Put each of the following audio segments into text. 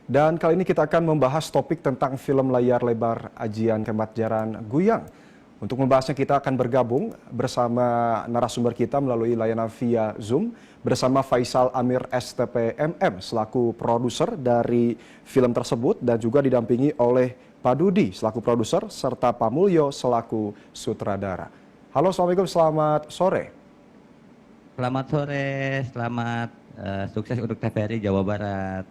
Dan kali ini kita akan membahas topik tentang film layar lebar Ajian Kemat Jaran Guyang. Untuk membahasnya kita akan bergabung bersama narasumber kita melalui layanan via Zoom bersama Faisal Amir STPMM selaku produser dari film tersebut dan juga didampingi oleh Pak Dudi selaku produser serta Pak Mulyo selaku sutradara. Halo, Assalamualaikum, selamat sore. Selamat sore, selamat sukses untuk TVRI Jawa Barat.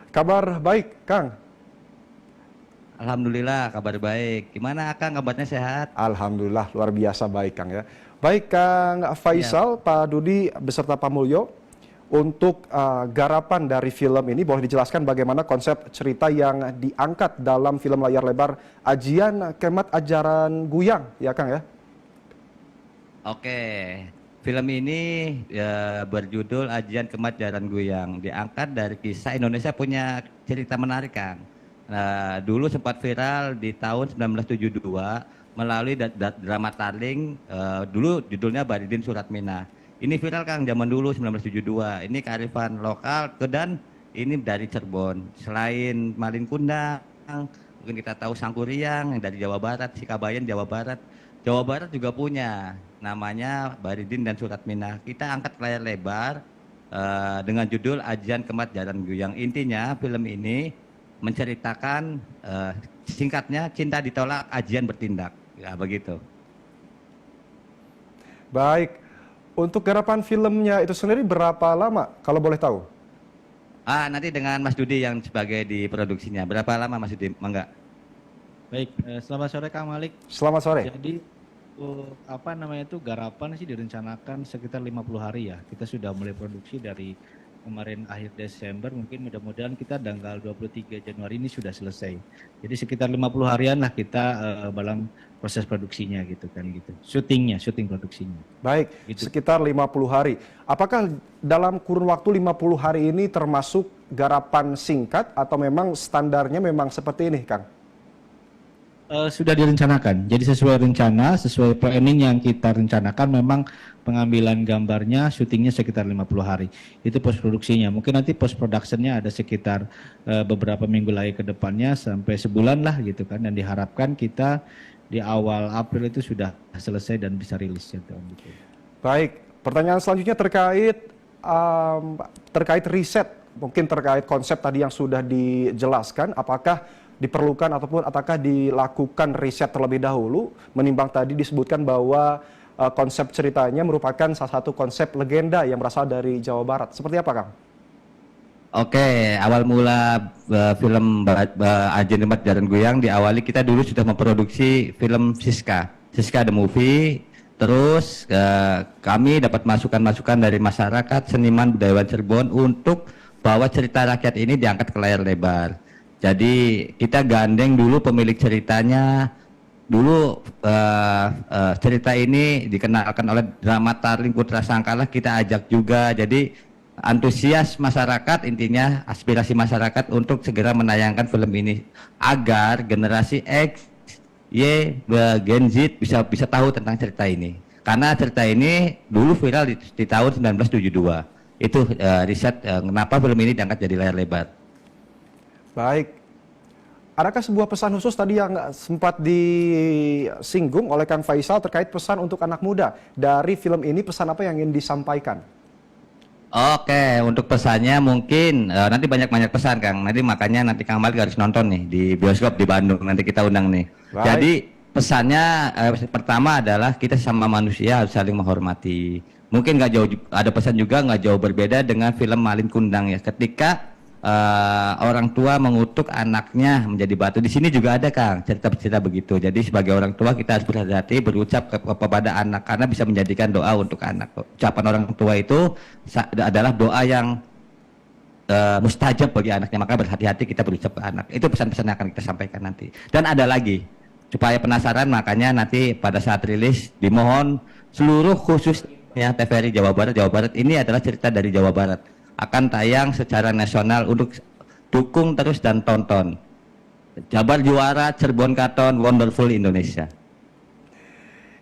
Kabar baik, Kang? Alhamdulillah kabar baik. Gimana Kang, kabarnya sehat? Alhamdulillah luar biasa baik, Kang ya. Baik, Kang Faisal, ya. Pak Dudi beserta Pak Mulyo, untuk garapan dari film ini boleh dijelaskan bagaimana konsep cerita yang diangkat dalam film layar lebar Ajian Kemat Jaran Guyang, ya Kang ya? Oke, film ini berjudul Ajian Kemat Jaran Guyang. Diangkat dari kisah Indonesia punya cerita menarik, Kang. Nah, dulu sempat viral di tahun 1972 melalui drama Tarling, dulu judulnya Baridin Suratminah. Ini viral, Kang, zaman dulu 1972. Ini kearifan lokal dan ini dari Cirebon. Selain Malin Kundang, mungkin kita tahu Sangkuriang yang dari Jawa Barat, Sikabayan Jawa Barat. Jawa Barat juga punya namanya Baridin dan Suratminah. Kita angkat ke layar lebar dengan judul Ajian Kemat Jaran Guyang. Intinya film ini menceritakan singkatnya cinta ditolak, ajian bertindak. Ya begitu. Baik. Untuk garapan filmnya itu sendiri berapa lama kalau boleh tahu? Nanti dengan Mas Dudi yang sebagai di produksinya. Berapa lama Mas Dudi? Mangga. Baik, selamat sore Kang Malik. Selamat sore. Jadi garapan sih direncanakan sekitar 50 hari ya. Kita sudah mulai produksi dari kemarin akhir Desember, mungkin mudah-mudahan kita tanggal 23 Januari ini sudah selesai. Jadi sekitar 50 harian lah kita dalam proses produksinya gitu kan gitu. Syuting produksinya. Baik, gitu. Sekitar 50 hari. Apakah dalam kurun waktu 50 hari ini termasuk garapan singkat atau memang standarnya memang seperti ini, Kang? Sudah direncanakan. Jadi sesuai rencana, sesuai planning yang kita rencanakan, memang pengambilan gambarnya, syutingnya sekitar 50 hari. Itu post produksinya. Mungkin nanti post productionnya ada sekitar beberapa minggu lagi ke depannya sampai sebulan lah gitu kan. Dan diharapkan kita di awal April itu sudah selesai dan bisa rilis gitu. Baik, pertanyaan selanjutnya terkait riset, mungkin terkait konsep tadi yang sudah dijelaskan, apakah diperlukan ataupun apakah dilakukan riset terlebih dahulu menimbang tadi disebutkan bahwa konsep ceritanya merupakan salah satu konsep legenda yang berasal dari Jawa Barat. Seperti apa, Kang? Oke, awal mula film Ajian Kemat Jaran Guyang diawali kita dulu sudah memproduksi film Siska the Movie. Terus kami dapat masukan-masukan dari masyarakat, seniman, budayawan Cirebon untuk bahwa cerita rakyat ini diangkat ke layar lebar. Jadi kita gandeng dulu pemilik ceritanya. Dulu cerita ini dikenalkan oleh drama Tarling Putra Sangkala, kita ajak juga. Jadi antusias masyarakat, intinya aspirasi masyarakat untuk segera menayangkan film ini agar generasi X, Y, Gen Z bisa tahu tentang cerita ini. Karena cerita ini dulu viral di tahun 1972. Itu riset kenapa film ini diangkat jadi layar lebar. Baik, adakah sebuah pesan khusus tadi yang sempat disinggung oleh Kang Faisal terkait pesan untuk anak muda dari film ini, pesan apa yang ingin disampaikan? Oke, untuk pesannya mungkin nanti banyak pesan, Kang. Makanya nanti Kang Malik harus nonton nih di bioskop di Bandung, nanti kita undang nih. Baik. Jadi pesannya pertama adalah kita sama manusia harus saling menghormati. Mungkin nggak jauh, ada pesan juga nggak jauh berbeda dengan film Malin Kundang ya. Ketika orang tua mengutuk anaknya menjadi batu. Di sini juga ada, Kang, cerita-cerita begitu. Jadi sebagai orang tua kita harus berhati-hati berucap kepada anak karena bisa menjadikan doa untuk anak. Ucapan orang tua itu adalah doa yang mustajab bagi anaknya. Maka berhati-hati kita berucap ke anak. Itu pesan-pesan yang akan kita sampaikan nanti. Dan ada lagi, supaya penasaran, makanya nanti pada saat rilis dimohon seluruh khususnya TVRI Jawa Barat ini adalah cerita dari Jawa Barat. Akan tayang secara nasional untuk dukung terus dan tonton. Jabar juara, Cirebon Katon, wonderful Indonesia.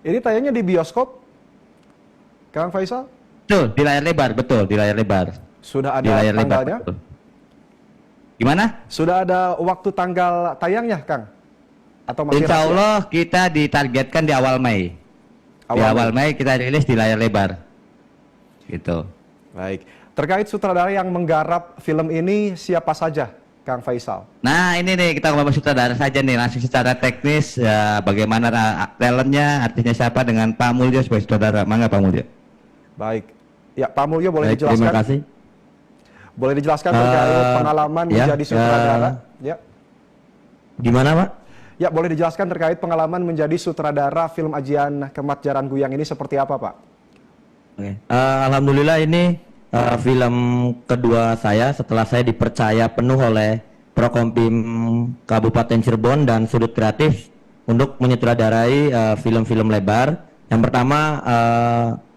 Ini tayangnya di bioskop, Kang Faisal? Betul, di layar lebar, betul, di layar lebar. Sudah ada tanggalnya? Gimana? Sudah ada waktu tanggal tayangnya, Kang? Atau masih Insya rahasia? Allah kita ditargetkan di awal Mei. Di awal Mei kita rilis di layar lebar. Gitu. Baik. Terkait sutradara yang menggarap film ini siapa saja, Kang Faisal? Nah ini nih kita ngomong sutradara saja nih, langsung secara teknis ya, bagaimana talentnya, artisnya siapa dengan Pak Mulyo sebagai sutradara. Mangga Pak Mulyo. Baik. Ya, Pak Mulyo boleh Baik, dijelaskan? terima kasih. Boleh dijelaskan terkait pengalaman ya, menjadi sutradara? Ya. Gimana Pak? Ya, boleh dijelaskan terkait pengalaman menjadi sutradara film Ajian Kemat Jaran Guyang ini seperti apa, Pak? Oke. Alhamdulillah ini film kedua saya setelah saya dipercaya penuh oleh Prokompim Kabupaten Cirebon dan Sudut Kreatif untuk menyutradarai film-film lebar. Yang pertama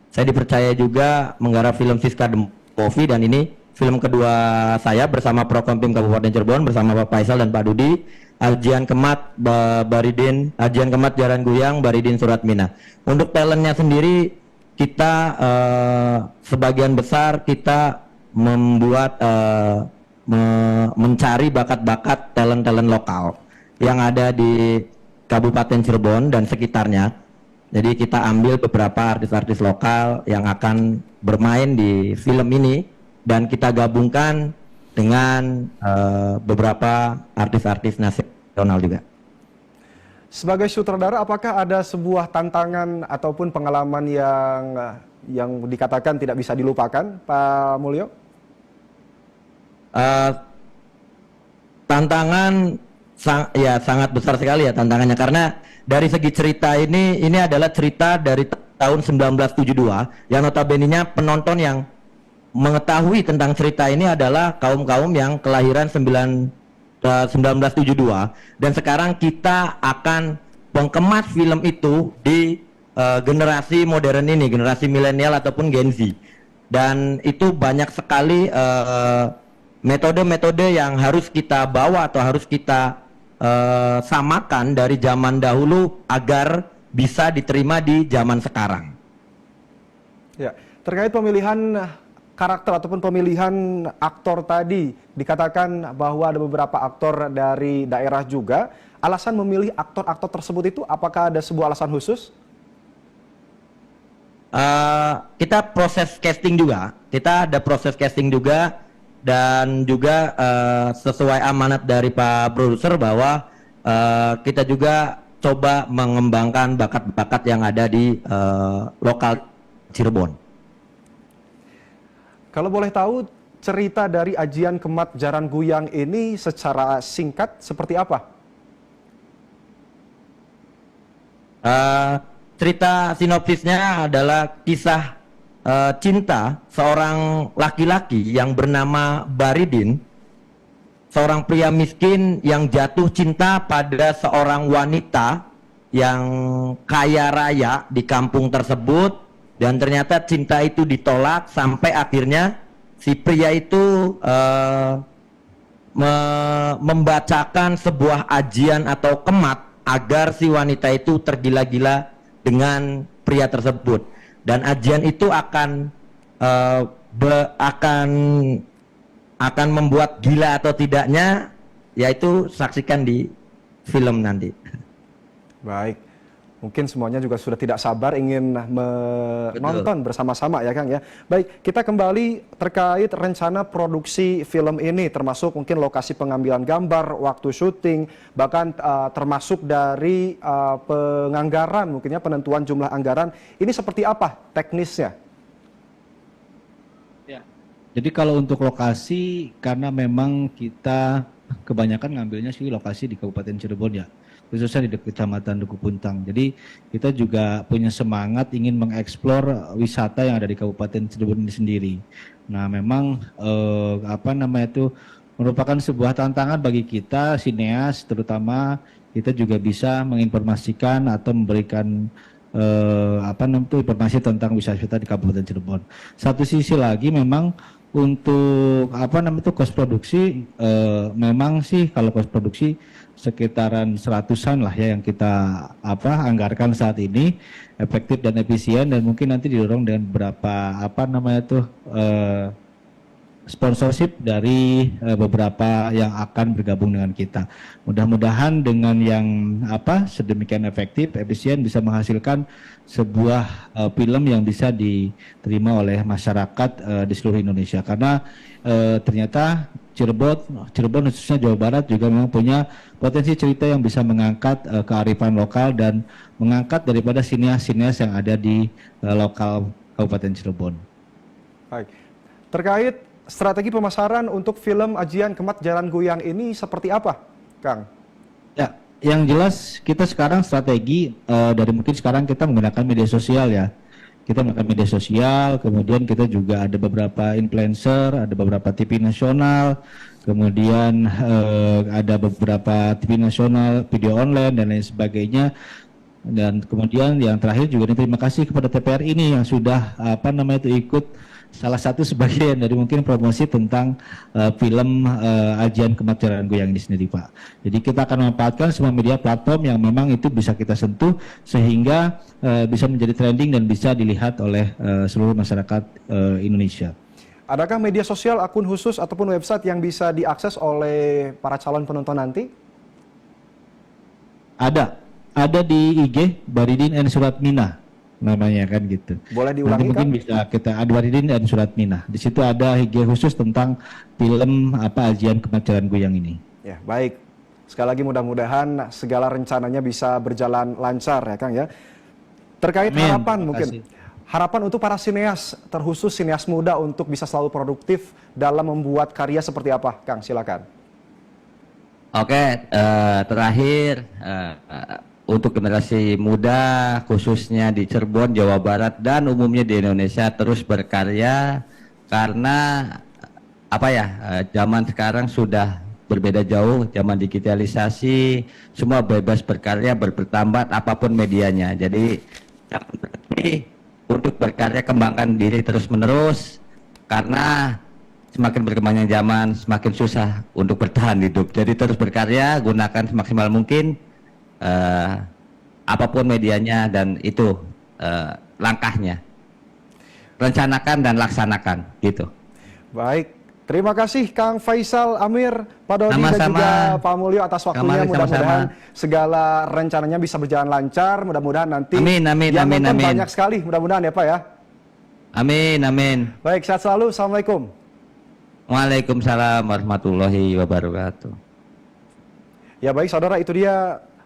saya dipercaya juga menggarap film Siska The Movie, dan ini film kedua saya bersama Prokompim Kabupaten Cirebon bersama Pak Faisal dan Pak Dudi. Ajian Kemat Baridin, Ajian Kemat Jaran Guyang Baridin Suratmina. Untuk talentnya sendiri kita sebagian besar kita membuat mencari bakat-bakat talent-talent lokal yang ada di Kabupaten Cirebon dan sekitarnya. Jadi kita ambil beberapa artis-artis lokal yang akan bermain di film ini dan kita gabungkan dengan beberapa artis-artis nasional juga. Sebagai sutradara, apakah ada sebuah tantangan ataupun pengalaman yang dikatakan tidak bisa dilupakan, Pak Mulyo? Tantangan sangat besar sekali ya tantangannya, karena dari segi cerita ini adalah cerita dari tahun 1972 yang notabene-nya penonton yang mengetahui tentang cerita ini adalah kaum-kaum yang kelahiran 1972, dan sekarang kita akan mengemas film itu di generasi modern ini, generasi milenial ataupun Gen Z, dan itu banyak sekali metode-metode yang harus kita bawa atau harus kita samakan dari zaman dahulu agar bisa diterima di zaman sekarang. Ya, terkait pemilihan karakter ataupun pemilihan aktor tadi, dikatakan bahwa ada beberapa aktor dari daerah juga. Alasan memilih aktor-aktor tersebut itu apakah ada sebuah alasan khusus? Kita proses casting juga, kita ada proses casting juga, dan juga sesuai amanat dari Pak Produser bahwa kita juga coba mengembangkan bakat-bakat yang ada di lokal Cirebon. Kalau boleh tahu, cerita dari Ajian Kemat Jaran Guyang ini secara singkat seperti apa? Cerita sinopsisnya adalah kisah cinta seorang laki-laki yang bernama Baridin, seorang pria miskin yang jatuh cinta pada seorang wanita yang kaya raya di kampung tersebut. Dan ternyata cinta itu ditolak sampai akhirnya si pria itu membacakan sebuah ajian atau kemat agar si wanita itu tergila-gila dengan pria tersebut. Dan ajian itu akan membuat gila atau tidaknya, yaitu saksikan di film nanti. Baik. Mungkin semuanya juga sudah tidak sabar ingin menonton bersama-sama ya Kang ya. Baik, kita kembali terkait rencana produksi film ini, termasuk mungkin lokasi pengambilan gambar, waktu syuting, bahkan termasuk dari penganggaran, mungkinnya penentuan jumlah anggaran. Ini seperti apa teknisnya? Ya. Jadi kalau untuk lokasi, karena memang kita kebanyakan ngambilnya sih lokasi di Kabupaten Cirebon ya, khususnya di Kecamatan Duku Puntang. Jadi kita juga punya semangat ingin mengeksplor wisata yang ada di Kabupaten Cirebon ini sendiri. Nah, memang merupakan sebuah tantangan bagi kita sineas, terutama kita juga bisa menginformasikan atau memberikan informasi tentang wisata di Kabupaten Cirebon. Satu sisi lagi memang untuk cost produksi, memang sih kalau cost produksi sekitaran 100-an lah ya yang kita anggarkan saat ini, efektif dan efisien, dan mungkin nanti didorong dengan beberapa sponsorship dari beberapa yang akan bergabung dengan kita. Mudah-mudahan dengan yang sedemikian efektif, efisien bisa menghasilkan sebuah film yang bisa diterima oleh masyarakat di seluruh Indonesia. Karena ternyata Cirebon khususnya Jawa Barat juga memang punya potensi cerita yang bisa mengangkat kearifan lokal dan mengangkat daripada sinias-sinias yang ada di lokal Kabupaten Cirebon. Baik. Terkait strategi pemasaran untuk film Ajian Kemat Jaran Guyang ini seperti apa, Kang? Ya, yang jelas kita sekarang strategi dari mungkin sekarang kita menggunakan media sosial ya. Kita menggunakan media sosial, kemudian kita juga ada beberapa influencer, ada beberapa TV nasional, kemudian ada beberapa TV nasional, video online dan lain sebagainya. Dan kemudian yang terakhir juga terima kasih kepada TPR ini yang sudah ikut salah satu sebagian dari mungkin promosi tentang film Ajian Kemat Jaran Guyang ini sendiri, Pak. Jadi kita akan memanfaatkan semua media platform yang memang itu bisa kita sentuh sehingga bisa menjadi trending dan bisa dilihat oleh seluruh masyarakat Indonesia. Adakah media sosial, akun khusus ataupun website yang bisa diakses oleh para calon penonton nanti? Ada di IG Baridin and Suratmina namanya kan gitu. Boleh Nanti diulangi, mungkin Kang? bisa kita Baridin dan Suratmina. Di situ ada IG khusus tentang film Ajian Kemat Jaran Guyang ini. Ya, baik. Sekali lagi mudah-mudahan segala rencananya bisa berjalan lancar ya, Kang ya. Terkait Amin. harapan Terima mungkin. kasih. Harapan untuk para sineas, terkhusus sineas muda untuk bisa selalu produktif dalam membuat karya seperti apa, Kang? Silakan. Oke, terakhir untuk generasi muda khususnya di Cirebon, Jawa Barat dan umumnya di Indonesia terus berkarya karena zaman sekarang sudah berbeda jauh, zaman digitalisasi, semua bebas berkarya, bertambah apapun medianya. Jadi jangan berhenti untuk berkarya, kembangkan diri terus-menerus karena semakin berkembangnya zaman, semakin susah untuk bertahan hidup. Jadi terus berkarya, gunakan semaksimal mungkin apapun medianya dan itu langkahnya. Rencanakan dan laksanakan, gitu. Baik. Terima kasih Kang Faisal Amir, Pak Dodi dan Sama-sama. juga Pak Mulyo atas waktunya. Kembali Mudah-mudahan sama-sama. segala rencananya bisa berjalan lancar. Mudah-mudahan nanti Amin, amin, yang amin, nonton amin. banyak sekali. Mudah-mudahan ya Pak ya. Amin, amin. Baik, sehat selalu. Assalamualaikum. Waalaikumsalam warahmatullahi wabarakatuh. Ya baik saudara, itu dia